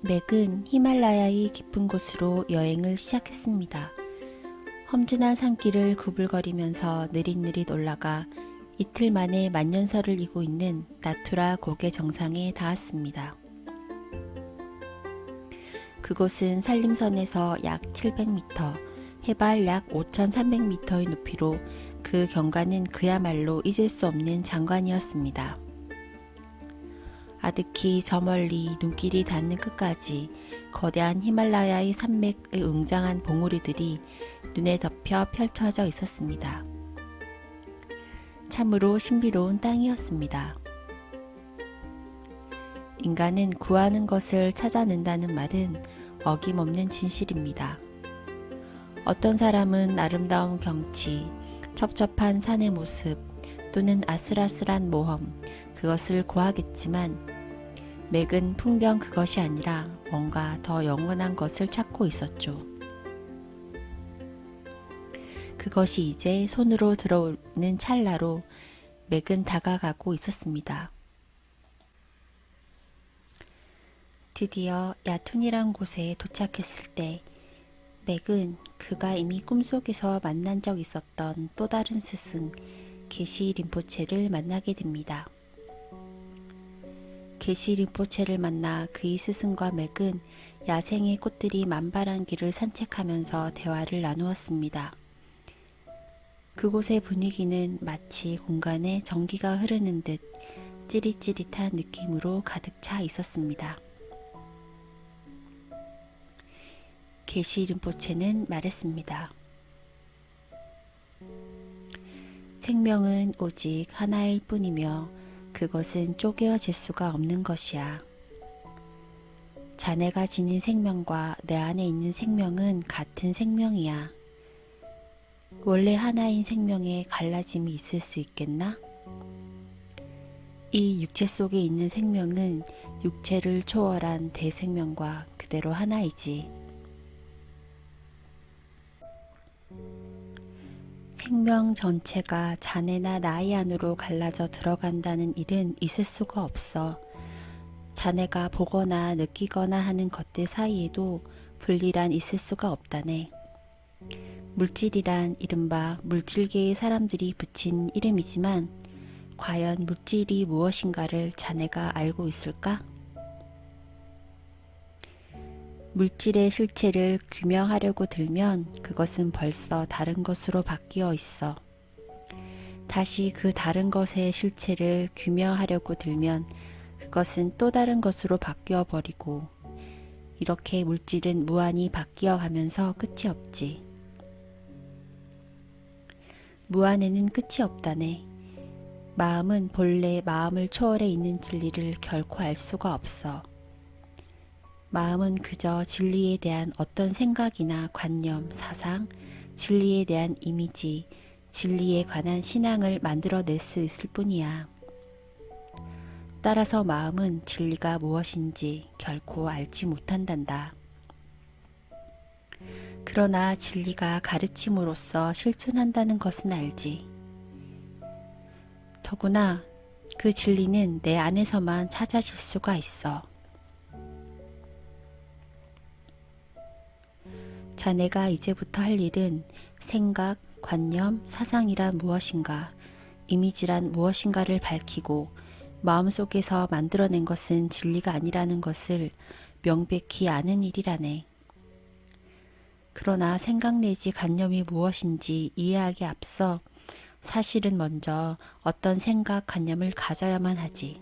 맥은 히말라야의 깊은 곳으로 여행을 시작했습니다. 험준한 산길을 구불거리면서 느릿느릿 올라가 이틀 만에 만년설을 이고 있는 나투라 고개 정상에 닿았습니다. 그곳은 산림선에서 약 700m, 해발 약 5,300m의 높이로 그 경관은 그야말로 잊을 수 없는 장관이었습니다. 아득히 저 멀리 눈길이 닿는 끝까지 거대한 히말라야의 산맥의 웅장한 봉우리들이 눈에 덮여 펼쳐져 있었습니다. 참으로 신비로운 땅이었습니다. 인간은 구하는 것을 찾아낸다는 말은 어김없는 진실입니다. 어떤 사람은 아름다운 경치, 첩첩한 산의 모습 또는 아슬아슬한 모험, 그것을 구하겠지만 맥은 풍경 그것이 아니라 뭔가 더 영원한 것을 찾고 있었죠. 그것이 이제 손으로 들어오는 찰나로 맥은 다가가고 있었습니다. 드디어 야툰이란 곳에 도착했을 때 맥은 그가 이미 꿈속에서 만난 적 있었던 또 다른 스승 게시 림포체를 만나게 됩니다. 게시 림포체를 만나 그의 스승과 맥은 야생의 꽃들이 만발한 길을 산책하면서 대화를 나누었습니다. 그곳의 분위기는 마치 공간에 전기가 흐르는 듯 찌릿찌릿한 느낌으로 가득 차 있었습니다. 게시 림포체는 말했습니다. 생명은 오직 하나일 뿐이며 그것은 쪼개어질 수가 없는 것이야. 자네가 지닌 생명과 내 안에 있는 생명은 같은 생명이야. 원래 하나인 생명에 갈라짐이 있을 수 있겠나? 이 육체 속에 있는 생명은 육체를 초월한 대생명과 그대로 하나이지. 생명 전체가 자네나 나의 안으로 갈라져 들어간다는 일은 있을 수가 없어. 자네가 보거나 느끼거나 하는 것들 사이에도 분리란 있을 수가 없다네. 물질이란 이른바 물질계의 사람들이 붙인 이름이지만 과연 물질이 무엇인가를 자네가 알고 있을까? 물질의 실체를 규명하려고 들면 그것은 벌써 다른 것으로 바뀌어 있어. 다시 그 다른 것의 실체를 규명하려고 들면 그것은 또 다른 것으로 바뀌어 버리고 이렇게 물질은 무한히 바뀌어 가면서 끝이 없지. 무한에는 끝이 없다네. 마음은 본래 마음을 초월해 있는 진리를 결코 알 수가 없어. 마음은 그저 진리에 대한 어떤 생각이나 관념, 사상, 진리에 대한 이미지, 진리에 관한 신앙을 만들어낼 수 있을 뿐이야. 따라서 마음은 진리가 무엇인지 결코 알지 못한단다. 그러나 진리가 가르침으로써 실존한다는 것은 알지. 더구나 그 진리는 내 안에서만 찾아질 수가 있어. 자네가 이제부터 할 일은 생각, 관념, 사상이란 무엇인가, 이미지란 무엇인가를 밝히고 마음속에서 만들어낸 것은 진리가 아니라는 것을 명백히 아는 일이라네. 그러나 생각 내지 관념이 무엇인지 이해하기 앞서 사실은 먼저 어떤 생각, 관념을 가져야만 하지.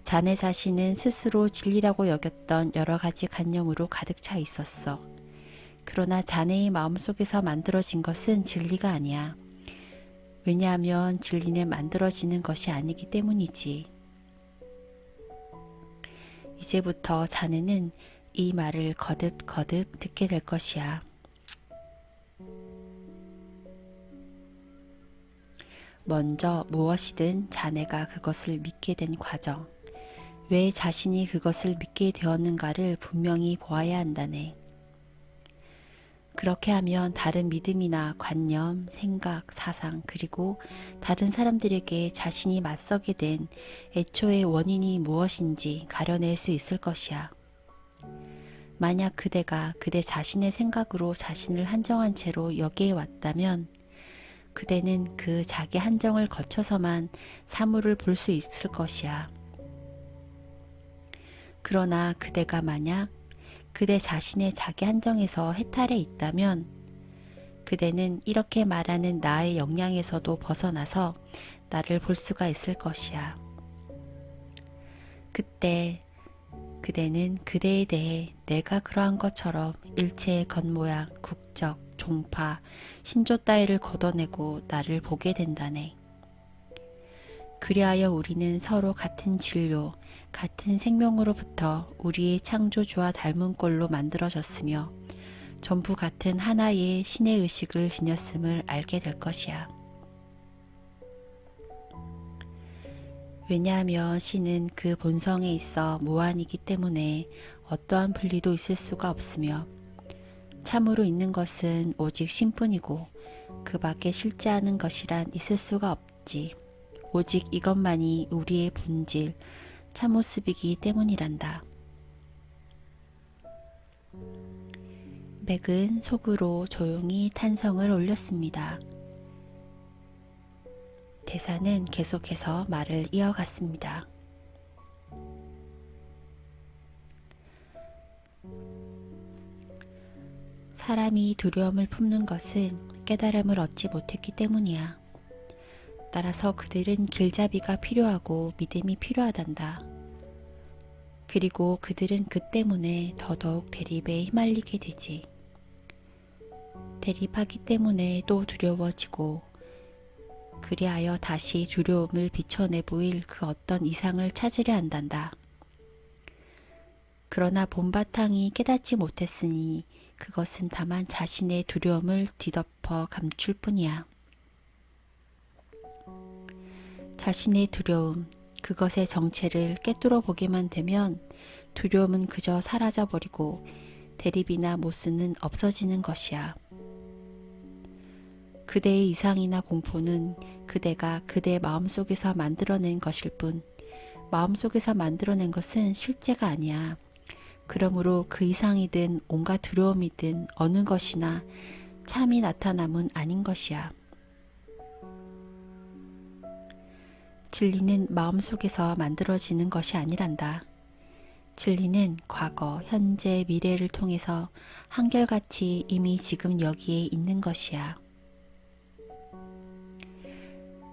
자네 자신은 스스로 진리라고 여겼던 여러 가지 관념으로 가득 차 있었어. 그러나 자네의 마음속에서 만들어진 것은 진리가 아니야. 왜냐하면 진리는 만들어지는 것이 아니기 때문이지. 이제부터 자네는 이 말을 거듭거듭 듣게 될 것이야. 먼저 무엇이든 자네가 그것을 믿게 된 과정, 왜 자신이 그것을 믿게 되었는가를 분명히 보아야 한다네. 그렇게 하면 다른 믿음이나 관념, 생각, 사상, 그리고 다른 사람들에게 자신이 맞서게 된 애초의 원인이 무엇인지 가려낼 수 있을 것이야. 만약 그대가 그대 자신의 생각으로 자신을 한정한 채로 여기에 왔다면 그대는 그 자기 한정을 거쳐서만 사물을 볼 수 있을 것이야. 그러나 그대가 만약 그대 자신의 자기 한정에서 해탈해 있다면 그대는 이렇게 말하는 나의 역량에서도 벗어나서 나를 볼 수가 있을 것이야. 그때 그대는 그대에 대해 내가 그러한 것처럼 일체의 겉모양, 국적, 종파, 신조 따위를 걷어내고 나를 보게 된다네. 그리하여 우리는 서로 같은 진료, 같은 생명으로부터 우리의 창조주와 닮은 꼴로 만들어졌으며 전부 같은 하나의 신의 의식을 지녔음을 알게 될 것이야. 왜냐하면 신은 그 본성에 있어 무한이기 때문에 어떠한 분리도 있을 수가 없으며 참으로 있는 것은 오직 신뿐이고 그 밖에 실제하는 것이란 있을 수가 없지. 오직 이것만이 우리의 본질, 참모습이기 때문이란다. 맥은 속으로 조용히 탄성을 올렸습니다. 대사는 계속해서 말을 이어갔습니다. 사람이 두려움을 품는 것은 깨달음을 얻지 못했기 때문이야. 따라서 그들은 길잡이가 필요하고 믿음이 필요하단다. 그리고 그들은 그 때문에 더더욱 대립에 휘말리게 되지. 대립하기 때문에 또 두려워지고 그리하여 다시 두려움을 비춰내 보일 그 어떤 이상을 찾으려 한단다. 그러나 본바탕이 깨닫지 못했으니 그것은 다만 자신의 두려움을 뒤덮어 감출 뿐이야. 자신의 두려움, 그것의 정체를 꿰뚫어 보기만 되면 두려움은 그저 사라져버리고 대립이나 모순은 없어지는 것이야. 그대의 이상이나 공포는 그대가 그대 마음속에서 만들어낸 것일 뿐 마음속에서 만들어낸 것은 실제가 아니야. 그러므로 그 이상이든 온갖 두려움이든 어느 것이나 참이 나타남은 아닌 것이야. 진리는 마음속에서 만들어지는 것이 아니란다. 진리는 과거, 현재, 미래를 통해서 한결같이 이미 지금 여기에 있는 것이야.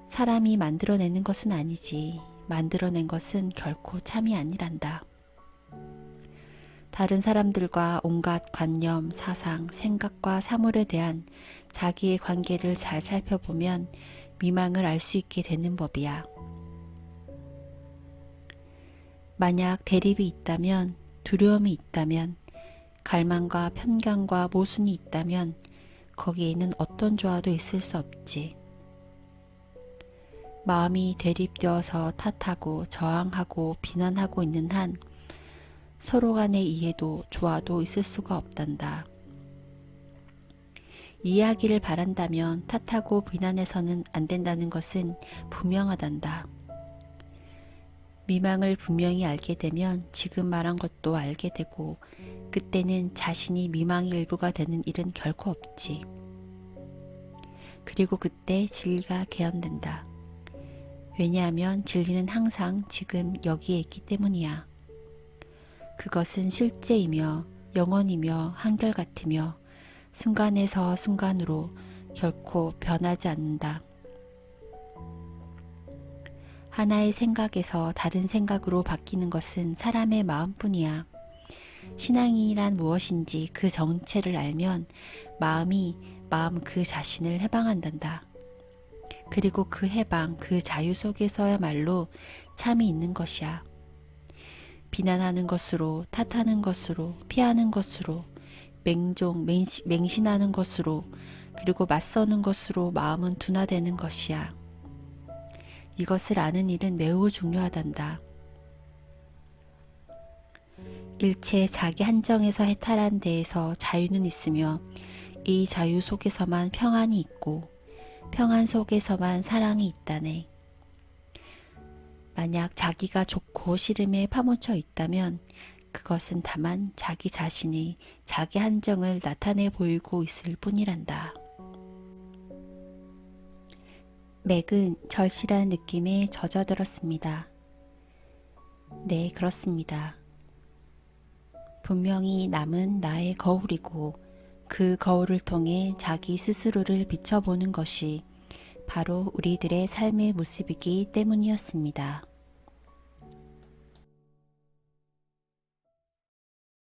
사람이 만들어내는 것은 아니지. 만들어낸 것은 결코 참이 아니란다. 다른 사람들과 온갖 관념, 사상, 생각과 사물에 대한 자기의 관계를 잘 살펴보면 미망을 알 수 있게 되는 법이야. 만약 대립이 있다면, 두려움이 있다면, 갈망과 편견과 모순이 있다면 거기에는 어떤 조화도 있을 수 없지. 마음이 대립되어서 탓하고 저항하고 비난하고 있는 한 서로 간의 이해도 조화도 있을 수가 없단다. 이해하기를 바란다면 탓하고 비난해서는 안 된다는 것은 분명하단다. 미망을 분명히 알게 되면 지금 말한 것도 알게 되고 그때는 자신이 미망의 일부가 되는 일은 결코 없지. 그리고 그때 진리가 개연된다. 왜냐하면 진리는 항상 지금 여기에 있기 때문이야. 그것은 실제이며 영원이며 한결같으며 순간에서 순간으로 결코 변하지 않는다. 하나의 생각에서 다른 생각으로 바뀌는 것은 사람의 마음뿐이야. 신앙이란 무엇인지 그 정체를 알면 마음이 마음 그 자신을 해방한단다. 그리고 그 해방, 그 자유 속에서야말로 참이 있는 것이야. 비난하는 것으로, 탓하는 것으로, 피하는 것으로, 맹신하는 것으로, 그리고 맞서는 것으로 마음은 둔화되는 것이야. 이것을 아는 일은 매우 중요하단다. 일체 자기 한정에서 해탈한 데에서 자유는 있으며 이 자유 속에서만 평안이 있고 평안 속에서만 사랑이 있다네. 만약 자기가 좋고 싫음에 파묻혀 있다면 그것은 다만 자기 자신이 자기 한정을 나타내 보이고 있을 뿐이란다. 맥은 절실한 느낌에 젖어들었습니다. 네, 그렇습니다. 분명히 남은 나의 거울이고 그 거울을 통해 자기 스스로를 비춰보는 것이 바로 우리들의 삶의 모습이기 때문이었습니다.